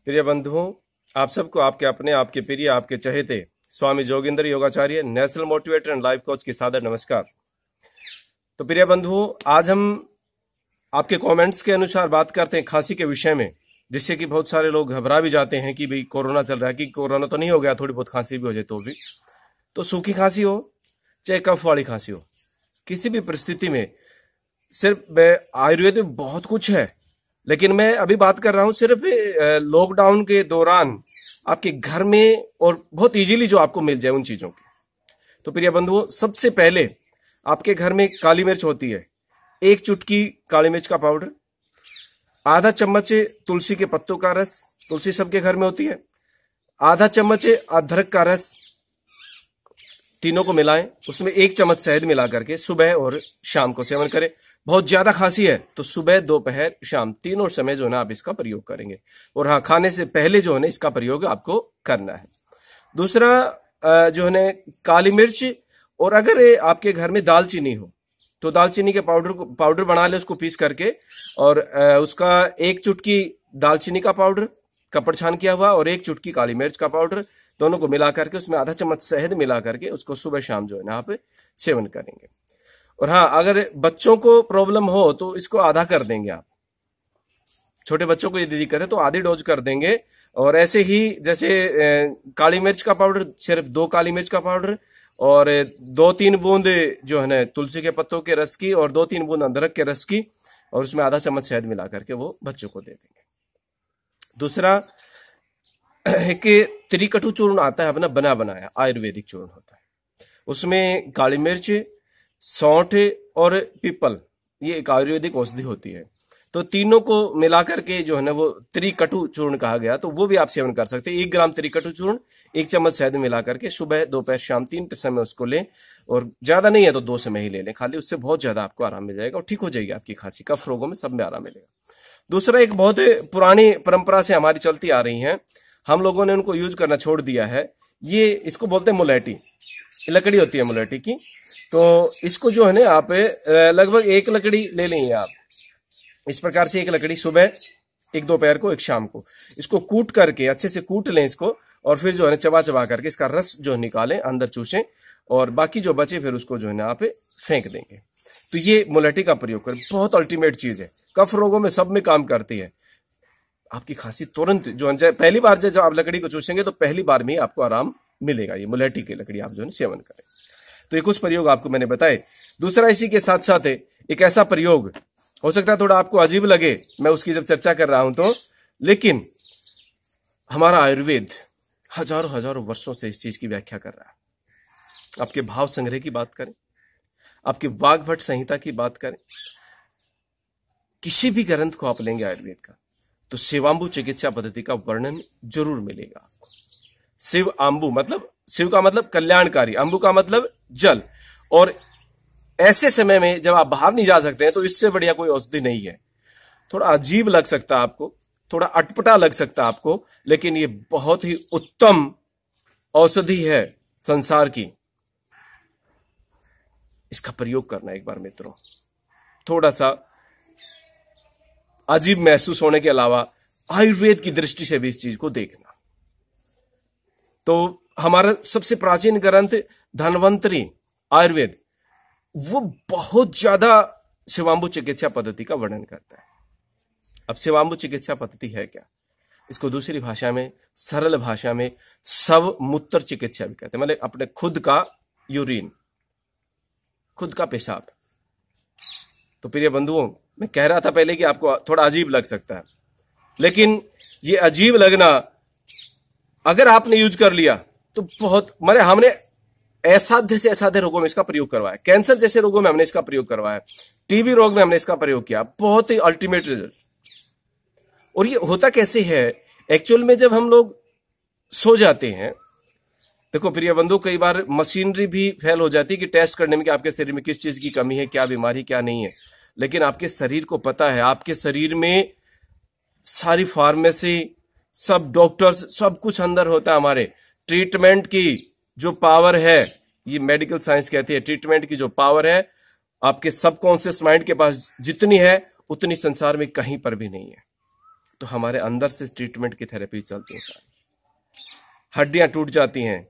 प्रिय बंधुओं, आप सबको आपके अपने, आपके प्रिय, आपके चहेते स्वामी जोगिंदर योगाचार्य, national motivator and life coach की सादर नमस्कार। तो प्रिय बंधुओं, आज हम आपके कमेंट्स के अनुसार बात करते हैं खांसी के विषय में, जिससे कि बहुत सारे लोग घबरा भी जाते हैं कि भाई कोरोना चल रहा है, कि कोरोना तो नहीं हो गया, थोड़ी बहुत खांसी भी हो जाए तो भी। तो सूखी खांसी हो चाहे कफ वाली खांसी हो, किसी भी परिस्थिति में सिर्फ आयुर्वेद में बहुत कुछ है, लेकिन मैं अभी बात कर रहा हूं सिर्फ लॉकडाउन के दौरान आपके घर में और बहुत इजीली जो आपको मिल जाए उन चीजों की। तो प्रिय बंधुओं, सबसे पहले आपके घर में काली मिर्च होती है, एक चुटकी काली मिर्च का पाउडर, आधा चम्मच तुलसी के पत्तों का रस, तुलसी सबके घर में होती है, आधा चम्मच अदरक का रस, तीनों को मिलाएं, उसमें एक चम्मच शहद मिला करके सुबह और शाम को सेवन करें। बहुत ज्यादा खांसी है तो सुबह, दोपहर, शाम तीनों समय जो है ना आप इसका प्रयोग करेंगे। और हाँ, खाने से पहले जो है ना इसका प्रयोग आपको करना है। दूसरा जो है ना काली मिर्च, और अगर आपके घर में दालचीनी हो तो दालचीनी के पाउडर बना ले, उसको पीस करके, और उसका एक चुटकी दालचीनी का पाउडर कपड़ छान किया हुआ और एक चुटकी काली मिर्च का पाउडर, दोनों को मिला करके उसमें आधा चम्मच शहद मिला करके उसको सुबह शाम जो है ना आप सेवन करेंगे। और हाँ, अगर बच्चों को प्रॉब्लम हो तो इसको आधा कर देंगे आप, छोटे बच्चों को यदि दिक्कत है तो आधी डोज कर देंगे। और ऐसे ही जैसे काली मिर्च का पाउडर, सिर्फ 2 काली मिर्च का पाउडर और 2-3 बूंद जो है ना तुलसी के पत्तों के रस की और 2-3 बूंद अदरक के रस की, और उसमें आधा चम्मच शहद मिला करके वो बच्चों को दे देंगे। दूसरा एक त्रिकटु चूर्ण आता है अपना बना बनाया, आयुर्वेदिक चूर्ण होता है, उसमें काली मिर्च, सौंठ और पीपल, ये एक आयुर्वेदिक औषधि होती है। तो तीनों को मिलाकर के जो है ना वो त्रिकटु चूर्ण कहा गया, तो वो भी आप सेवन कर सकते हैं। 1 ग्राम त्रिकटु चूर्ण 1 चम्मच शहद मिला करके सुबह, दोपहर, शाम 3 समय उसको लें, और ज्यादा नहीं है तो 2 समय ही ले लें खाली, उससे बहुत ज्यादा आपको आराम मिल जाएगा और ठीक हो जाएगी आपकी खांसी। कफ रोगों में सब में आराम मिलेगा। दूसरा, एक बहुत पुरानी परंपरा से हमारी चलती आ रही है, हम लोगों ने उनको यूज करना छोड़ दिया है, ये इसको बोलते हैं मुलेठी, लकड़ी होती है मुलेठी की। तो इसको जो है ना आप लगभग 1 लकड़ी ले लेंगे आप, इस प्रकार से 1 लकड़ी सुबह, 1 दोपहर को, 1 शाम को, इसको कूट करके अच्छे से कूट लें इसको, और फिर जो है ना चबा चबा करके इसका रस जो निकालें, अंदर चूसें, और बाकी जो बचे फिर उसको जो है ना आप फेंक देंगे। तो ये मुलेठी का प्रयोग करें, बहुत अल्टीमेट चीज है, कफ रोगों में सब में काम करती है। आपकी खांसी तुरंत जो है, पहली बार जब आप लकड़ी को चूसेंगे तो पहली बार में ही आपको आराम मिलेगा। ये मुलेठी की लकड़ी आप जो है सेवन करें। तो ये कुछ प्रयोग आपको मैंने बताए। दूसरा, इसी के साथ साथ एक ऐसा प्रयोग, हो सकता है थोड़ा आपको अजीब लगे मैं उसकी जब चर्चा कर रहा हूं तो, लेकिन हमारा आयुर्वेद हजारों हजारों वर्षों से इस चीज की व्याख्या कर रहा है। आपके भाव संग्रह की बात करें, आपके वाग्भट संहिता की बात करें, किसी भी ग्रंथ को आप लेंगे आयुर्वेद का तो शिवांबु चिकित्सा पद्धति का वर्णन जरूर मिलेगा आपको। शिव आंबु मतलब, शिव का मतलब कल्याणकारी, अंबु का मतलब जल। और ऐसे समय में जब आप बाहर नहीं जा सकते हैं तो इससे बढ़िया कोई औषधि नहीं है। थोड़ा अजीब लग सकता है आपको, थोड़ा अटपटा लग सकता है आपको, लेकिन ये बहुत ही उत्तम औषधि है संसार की। इसका प्रयोग करना एक बार मित्रों, थोड़ा सा अजीब महसूस होने के अलावा आयुर्वेद की दृष्टि से भी इस चीज को देखना। तो हमारा सबसे प्राचीन ग्रंथ धन्वंतरी आयुर्वेद, वो बहुत ज्यादा शिवांबु चिकित्सा पद्धति का वर्णन करता है। अब शिवांबु चिकित्सा पद्धति है क्या? इसको दूसरी भाषा में, सरल भाषा में सब मूत्र चिकित्सा भी कहते हैं, मतलब अपने खुद का यूरिन, खुद का पेशाब। तो प्रिय बंधुओं, मैं कह रहा था पहले कि आपको थोड़ा अजीब लग सकता है, लेकिन ये अजीब लगना अगर आपने यूज कर लिया तो बहुत, माने हमने असाध्य से असाध्य रोगों में इसका प्रयोग करवाया, कैंसर जैसे रोगों में हमने इसका प्रयोग करवाया, टीबी रोग में हमने इसका प्रयोग किया, बहुत ही अल्टीमेट रिजल्ट। और ये होता कैसे है एक्चुअल में? जब हम लोग सो जाते हैं, देखो प्रिय बंधु, कई बार मशीनरी भी फेल हो जाती है कि टेस्ट करने में कि आपके शरीर में किस चीज की कमी है, क्या बीमारी, क्या नहीं है, लेकिन आपके शरीर को पता है, आपके शरीर में सारी फार्मेसी, सब डॉक्टर्स, सब कुछ अंदर होता है। हमारे ट्रीटमेंट की जो पावर है, ये मेडिकल साइंस कहती है, ट्रीटमेंट की जो पावर है आपके सबकॉन्शियस माइंड के पास जितनी है उतनी संसार में कहीं पर भी नहीं है। तो हमारे अंदर से ट्रीटमेंट की थेरेपी चलती है सारी। हड्डियां टूट जाती हैं,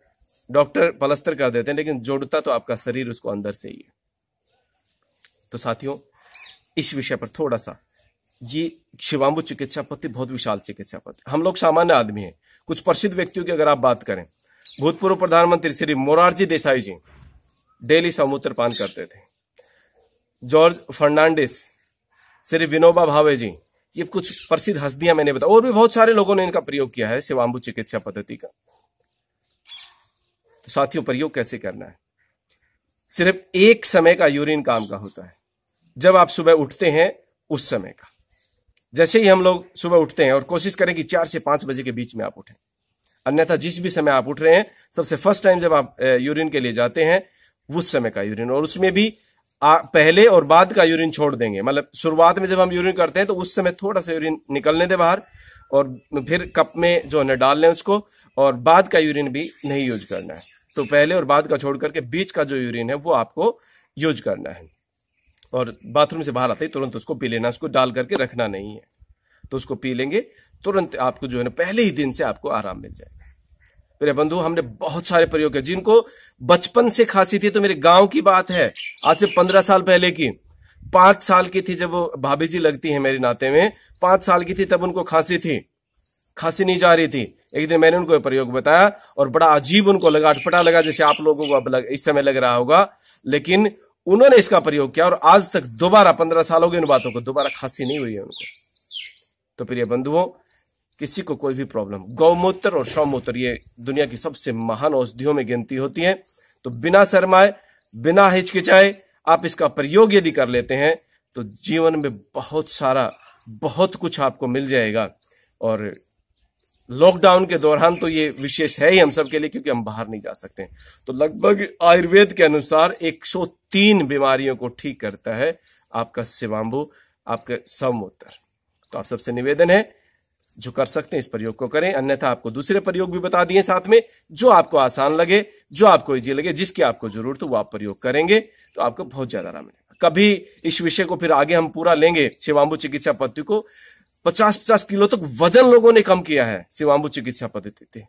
डॉक्टर पलस्तर कर देते हैं, लेकिन जोड़ता तो आपका शरीर उसको अंदर से ही है। तो साथियों, इस विषय पर थोड़ा सा, ये शिवांबु चिकित्सा पद्धति बहुत विशाल चिकित्सा पद्धति। हम लोग सामान्य आदमी हैं। कुछ प्रसिद्ध व्यक्तियों की अगर आप बात करें, भूतपूर्व प्रधानमंत्री श्री मोरारजी देसाई जी डेली समूत्र पान करते थे। जॉर्ज फर्नांडिस, श्री विनोबा भावे जी, ये कुछ प्रसिद्ध हस्तियां मैंने बताया, और भी बहुत सारे लोगों ने इनका प्रयोग किया है शिवांबु चिकित्सा पद्धति का। तो साथियों, प्रयोग कैसे करना है? सिर्फ एक समय का यूरिन काम का होता है। जब आप सुबह उठते हैं उस समय का, जैसे ही हम लोग सुबह उठते हैं, और कोशिश करें कि 4 से 5 बजे के बीच में आप उठें। अन्यथा जिस भी समय आप उठ रहे हैं, सबसे फर्स्ट टाइम जब आप यूरिन के लिए जाते हैं उस समय का यूरिन, और उसमें भी पहले और बाद का यूरिन छोड़ देंगे। मतलब शुरुआत में जब हम यूरिन करते हैं तो उस समय थोड़ा सा यूरिन निकलने दे बाहर, और फिर कप में जो है डाल लें उसको, और बाद का यूरिन भी नहीं यूज करना है। तो पहले और बाद का छोड़ करके बीच का जो यूरिन है वो आपको यूज करना है, और बाथरूम से बाहर आते ही तुरंत उसको पी लेना, उसको डाल करके रखना नहीं है। तो उसको पी लेंगे, तुरंत आपको जो है ना पहले ही दिन से आपको आराम मिल जाएगा। मेरे बंधु, हमने बहुत सारे प्रयोग किए। जिनको बचपन से खांसी थी, तो मेरे गांव की बात है, आज से 15 साल पहले की, 5 साल की थी जब वो भाभी जी लगती है मेरे नाते में, 5 साल की थी तब उनको खांसी थी, खांसी नहीं जा रही थी। एक दिन मैंने उनको प्रयोग बताया और बड़ा अजीब उनको लगा, अटपटा लगा, जैसे आप लोगों को अब इस समय लग रहा होगा, लेकिन उन्होंने इसका प्रयोग किया और आज तक दोबारा 15 साल हो गए उन बातों को, दोबारा खांसी नहीं हुई है उनको। तो प्रिय बंधुओं, किसी को कोई भी प्रॉब्लम, गौमूत्र और शवमूत्र ये दुनिया की सबसे महान औषधियों में गिनती होती है। तो बिना शर्माए, बिना हिचकिचाए आप इसका प्रयोग यदि कर लेते हैं तो जीवन में बहुत सारा, बहुत कुछ आपको मिल जाएगा। और लॉकडाउन के दौरान तो ये विशेष है ही हम सब के लिए, क्योंकि हम बाहर नहीं जा सकते। तो लगभग आयुर्वेद के अनुसार 103 बीमारियों को ठीक करता है आपका शिवांबु, आपका शवमूत्र। तो आप सबसे निवेदन है, जो कर सकते हैं इस प्रयोग को करें, अन्यथा आपको दूसरे प्रयोग भी बता दिए साथ में, जो आपको आसान लगे, जो आपको इजी लगे, जिसकी आपको जरूरत हो वो आप प्रयोग करेंगे तो आपको बहुत ज्यादा आराम मिलेगा। कभी इस विषय को फिर आगे हम पूरा लेंगे, शिवांबु चिकित्सा पद्धति को 50-50 किलो तक वजन लोगों ने कम किया है शिवांबु चिकित्सा पद्धति से।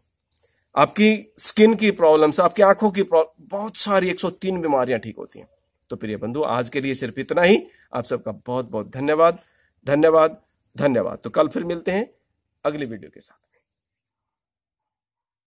आपकी स्किन की प्रॉब्लम्स, आपकी आंखों की बहुत सारी 103 बीमारियां ठीक होती हैं। तो प्रिय बंधु, आज के लिए सिर्फ इतना ही। आप सबका बहुत बहुत धन्यवाद, धन्यवाद, धन्यवाद। तो कल फिर मिलते हैं अगली वीडियो के साथ।